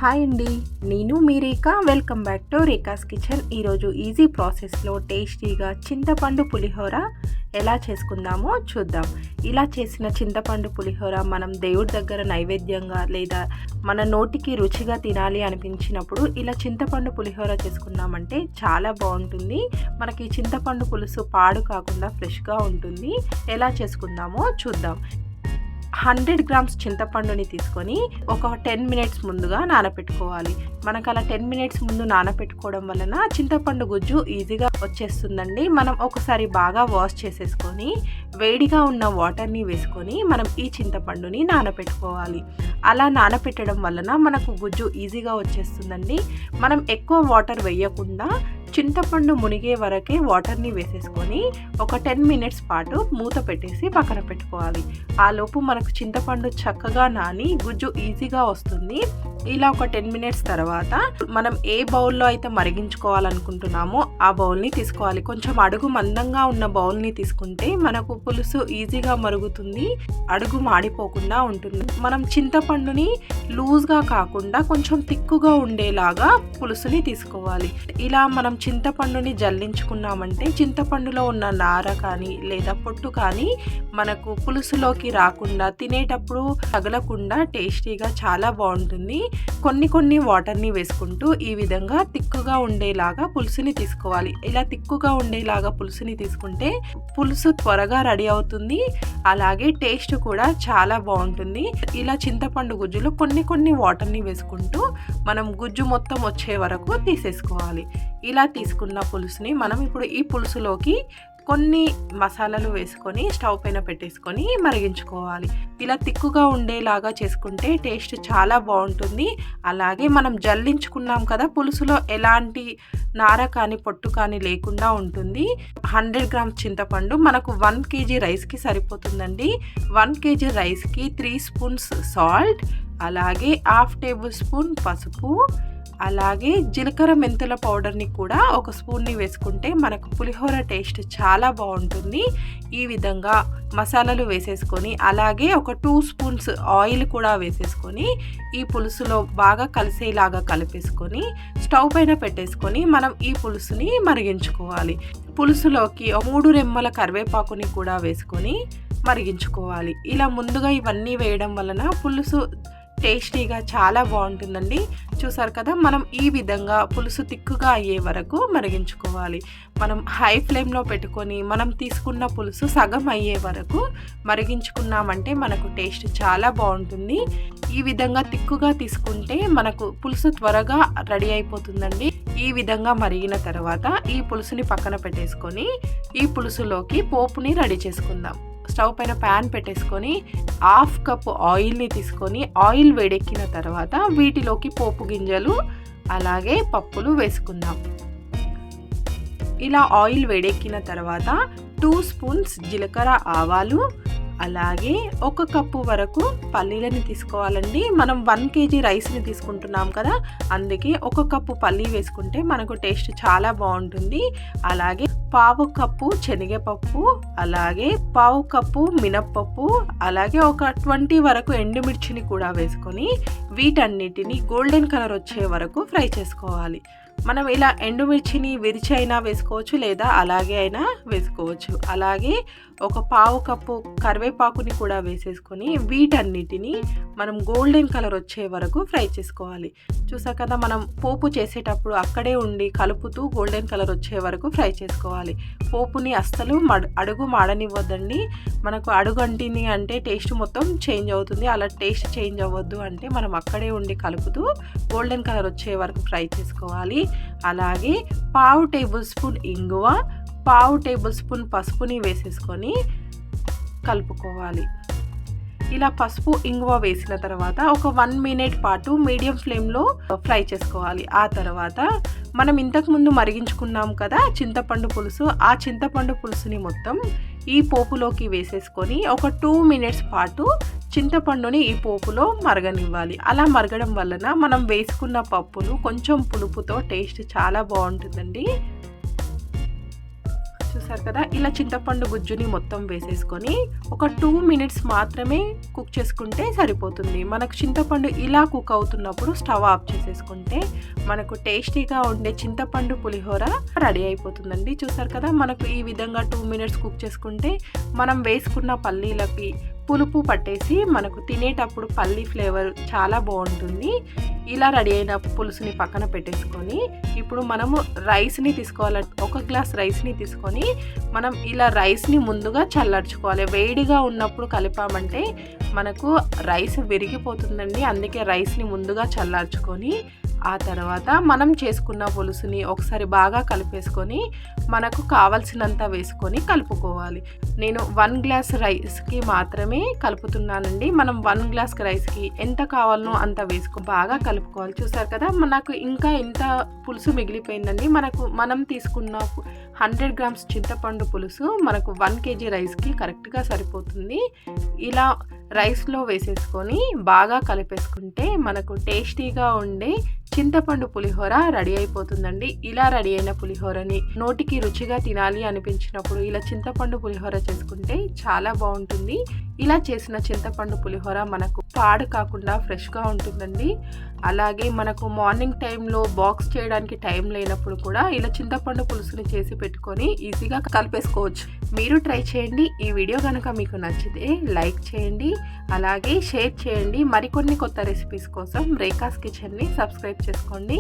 Hi అండి, నేను మీ Rekha. Welcome back to Rekha's kitchen. ఈరోజు ఈజీ ప్రాసెస్లో టేస్టీగా చింతపండు పులిహోర ఎలా చేసుకుందామో చూద్దాం. ఇలా చేసిన చింతపండు పులిహోర మనం దేవుడి దగ్గర నైవేద్యంగా లేదా మన నోటికి రుచిగా తినాలి అనిపించినప్పుడు ఇలా చింతపండు పులిహోర చేసుకున్నామంటే చాలా బాగుంటుంది. మనకి చింతపండు పులుసు పాడు కాకుండా ఫ్రెష్గా ఉంటుంది. ఎలా చేసుకుందామో చూద్దాం. 100 గ్రామ్స్ చింతపండుని తీసుకొని ఒక 10 మినిట్స్ ముందుగా నానపెట్టుకోవాలి. మనకు అలా 10 మినిట్స్ ముందు నానపెట్టుకోవడం వలన చింతపండు గుజ్జు ఈజీగా వచ్చేస్తుందండి. మనం ఒకసారి బాగా వాష్ చేసేసుకొని వేడిగా ఉన్న వాటర్ని వేసుకొని మనం ఈ చింతపండుని నానపెట్టుకోవాలి. అలా నానపెట్టడం వలన మనకు గుజ్జు ఈజీగా వచ్చేస్తుందండి. మనం ఎక్కువ వాటర్ వేయకుండా చింతపండు మునిగే వరకే వాటర్ని వేసేసుకొని ఒక 10 మినిట్స్ పాటు మూత పెట్టేసి పక్కన పెట్టుకోవాలి. ఆ లోపు మనకు చింతపండు చక్కగా నాని గుజ్జు ఈజీగా వస్తుంది. ఇలా ఒక 10 మినిట్స్ తర్వాత మనం ఏ బౌల్లో అయితే మరిగించుకోవాలనుకుంటున్నామో ఆ బౌల్ని తీసుకోవాలి. కొంచెం అడుగు మందంగా ఉన్న బౌల్ని తీసుకుంటే మనకు పులుసు ఈజీగా మరుగుతుంది, అడుగు మాడిపోకుండా ఉంటుంది. మనం చింతపండుని లూజ్గా కాకుండా కొంచెం తిక్కుగా ఉండేలాగా పులుసుని తీసుకోవాలి. ఇలా మనం చింతపండుని జల్లించుకున్నామంటే చింతపండులో ఉన్న నార కానీ లేదా పొట్టు కానీ మనకు పులుసులోకి రాకుండా తినేటప్పుడు తగలకుండా టేస్టీగా చాలా బాగుంటుంది. కొన్ని వాటర్ని వేసుకుంటూ ఈ విధంగా తిక్కుగా ఉండేలాగా పులుసుని తీసుకోవాలి. ఇలా తిక్కుగా ఉండేలాగా పులుసుని తీసుకుంటే పులుసు త్వరగా రెడీ అవుతుంది, అలాగే టేస్ట్ కూడా చాలా బాగుంటుంది. ఇలా చింతపండు గుజ్జులో కొన్ని వాటర్ని వేసుకుంటూ మనం గుజ్జు మొత్తం వచ్చే వరకు తీసేసుకోవాలి. ఇలా తీసుకున్న పులుసుని మనం ఇప్పుడు ఈ పులుసులోకి కొన్ని మసాలాలు వేసుకొని స్టవ్ పైన పెట్టేసుకొని మరిగించుకోవాలి. ఇలా తిక్కుగా ఉండేలాగా చేసుకుంటే టేస్ట్ చాలా బాగుంటుంది. అలాగే మనం జల్లించుకున్నాం కదా, పులుసులో ఎలాంటి నార కానీ పొట్టు కానీ లేకుండా ఉంటుంది. 100 గ్రామ్స్ చింతపండు మనకు 1 కేజీ రైస్కి సరిపోతుందండి. 1 కేజీ రైస్కి 3 స్పూన్స్ సాల్ట్, అలాగే 1/2 టేబుల్ స్పూన్ పసుపు, అలాగే జీలకర్ర మెంతుల పౌడర్ని కూడా 1 స్పూన్ని వేసుకుంటే మనకు పులిహోర టేస్ట్ చాలా బాగుంటుంది. ఈ విధంగా మసాలాలు వేసేసుకొని అలాగే ఒక 2 స్పూన్స్ ఆయిల్ కూడా వేసేసుకొని ఈ పులుసులో బాగా కలిసేలాగా కలిపేసుకొని స్టవ్ పైన పెట్టేసుకొని మనం ఈ పులుసుని మరిగించుకోవాలి. పులుసులోకి 3 రెమ్మల కరివేపాకుని కూడా వేసుకొని మరిగించుకోవాలి. ఇలా ముందుగా ఇవన్నీ వేయడం వలన పులుసు టేస్టీగా చాలా బాగుంటుందండి. చూసారు కదా, మనం ఈ విధంగా పులుసు తిక్కుగా అయ్యే వరకు మరిగించుకోవాలి. మనం హై ఫ్లేమ్లో పెట్టుకొని మనం తీసుకున్న పులుసు సగం అయ్యే వరకు మరిగించుకున్నామంటే మనకు టేస్ట్ చాలా బాగుంటుంది. ఈ విధంగా తిక్కుగా తీసుకుంటే మనకు పులుసు త్వరగా రెడీ అయిపోతుందండి. ఈ విధంగా మరిగిన తర్వాత ఈ పులుసుని పక్కన పెట్టేసుకొని ఈ పులుసులోకి పోపుని రెడీ చేసుకుందాం. స్టవ్ పైన ప్యాన్ పెట్టేసుకొని 1/2 కప్పు ఆయిల్ని తీసుకొని ఆయిల్ వేడెక్కిన తర్వాత వీటిలోకి పోపు గింజలు అలాగే పప్పులు వేసుకుందాం. ఇలా ఆయిల్ వేడెక్కిన తర్వాత 2 స్పూన్స్ జీలకర్ర ఆవాలు, అలాగే 1 కప్పు వరకు పల్లీలని తీసుకోవాలండి. మనం 1 కేజీ రైస్ని తీసుకుంటున్నాం కదా, అందుకే 1 కప్పు పల్లీ వేసుకుంటే మనకు టేస్ట్ చాలా బాగుంటుంది. అలాగే 1/2 కప్పు శనగపప్పు, అలాగే 1/2 కప్పు మినప్పప్పు, అలాగే ఒక 20 వరకు ఎండుమిర్చిని కూడా వేసుకొని వీటన్నిటిని గోల్డెన్ కలర్ వచ్చే వరకు ఫ్రై చేసుకోవాలి. మనం ఇలా ఎండుమిర్చిని విరిచి అయినా వేసుకోవచ్చు లేదా అలాగే అయినా వేసుకోవచ్చు. అలాగే ఒక 1/2 కప్పు కరివేపాకుని కూడా వేసేసుకొని వీటన్నిటిని మనం గోల్డెన్ కలర్ వచ్చే వరకు ఫ్రై చేసుకోవాలి. చూసా కదా, మనం పోపు చేసేటప్పుడు అక్కడే ఉండి కలుపుతూ గోల్డెన్ కలర్ వచ్చే వరకు ఫ్రై చేసుకోవాలి. పోపుని అస్సలు అడుగు మాడనివ్వద్దండి. మనకు అడుగంటిని అంటే టేస్ట్ మొత్తం చేంజ్ అవుతుంది. అలా టేస్ట్ చేంజ్ అవ్వద్దు అంటే మనం అక్కడే ఉండి కలుపుతూ గోల్డెన్ కలర్ వచ్చే వరకు ఫ్రై చేసుకోవాలి. అలాగే 1/2 టేబుల్ స్పూన్ ఇంగువ, 1/2 టేబుల్ స్పూన్ పసుపుని వేసేసుకొని కలుపుకోవాలి. ఇలా పసుపు ఇంగువ వేసిన తర్వాత ఒక 1 మినిట్ పాటు మీడియం ఫ్లేమ్లో ఫ్రై చేసుకోవాలి. ఆ తర్వాత మనం ఇంతకుముందు మరిగించుకున్నాం కదా చింతపండు పులుసు, ఆ చింతపండు పులుసుని మొత్తం ఈ పోపులోకి వేసేసుకొని ఒక 2 మినిట్స్ పాటు చింతపండుని ఈ పోపులో మరగనివ్వాలి. అలా మరగడం వలన మనం వేసుకున్న పప్పులు కొంచెం పులుపుతో టేస్ట్ చాలా బాగుంటుందండి. చూసారు కదా, ఇలా చింతపండు గుజ్జుని మొత్తం వేసేసుకొని ఒక 2 మినిట్స్ మాత్రమే కుక్ చేసుకుంటే సరిపోతుంది. మనకు చింతపండు ఇలా కుక్ అవుతున్నప్పుడు స్టవ్ ఆఫ్ చేసేసుకుంటే మనకు టేస్టీగా ఉండే చింతపండు పులిహోర రెడీ అయిపోతుందండి. చూసారు కదా, మనకు ఈ విధంగా 2 మినిట్స్ కుక్ చేసుకుంటే మనం వేసుకున్న పల్లీలకి పులుపు పట్టేసి మనకు తినేటప్పుడు పల్లీ ఫ్లేవర్ చాలా బాగుంటుంది. ఇలా రెడీ అయిన పులుసుని పక్కన పెట్టేసుకొని ఇప్పుడు మనము రైస్ని తీసుకోవాలి. 1 గ్లాస్ రైస్ని తీసుకొని మనం ఇలా రైస్ని ముందుగా చల్లార్చుకోవాలి. వేడిగా ఉన్నప్పుడు కలిపామంటే మనకు రైస్ విరిగిపోతుందండి. అందుకే రైస్ని ముందుగా చల్లార్చుకొని ఆ తర్వాత మనం చేసుకున్న పులుసుని ఒకసారి బాగా కలిపేసుకొని మనకు కావలసినంత వేసుకొని కలుపుకోవాలి. నేను 1 గ్లాస్ రైస్కి మాత్రమే కలుపుతున్నానండి. మనం 1 గ్లాస్ రైస్కి ఎంత కావాలనో అంత వేసుకొని బాగా కలుపుకోవాలి. చూసారు కదా, నాకు ఇంకా ఇంత పులుసు మిగిలిపోయిందండి. మనం తీసుకున్న 100 గ్రామ్స్ చింతపండు పులుసు మనకు 1 కేజీ రైస్కి కరెక్ట్గా సరిపోతుంది. ఇలా రైస్లో వేసేసుకొని బాగా కలిపేసుకుంటే మనకు టేస్టీగా ఉండే చింతపండు పులిహోర రెడీ అయిపోతుందండి. ఇలా రెడీ అయిన పులిహోరని నోటికి రుచిగా తినాలి అనిపించినప్పుడు ఇలా చింతపండు పులిహోర చేసుకుంటే చాలా బాగుంటుంది. ఇలా చేసిన చింతపండు పులిహోర మనకు పాడు కాకుండా ఫ్రెష్గా ఉంటుందండి. అలాగే మనకు మార్నింగ్ టైంలో బాక్స్ చేయడానికి టైం లేనప్పుడు కూడా ఇలా చింతపండు పులుసుని చేసి పెట్టుకొని ఈజీగా కలిపేసుకోవచ్చు. మీరు ట్రై చేయండి. ఈ వీడియో కనుక మీకు నచ్చితే లైక్ చేయండి, అలాగే షేర్ చేయండి. మరికొన్ని కొత్త రెసిపీస్ కోసం రేఖాస్ కిచెన్ని సబ్స్క్రైబ్ చేసుకోండి.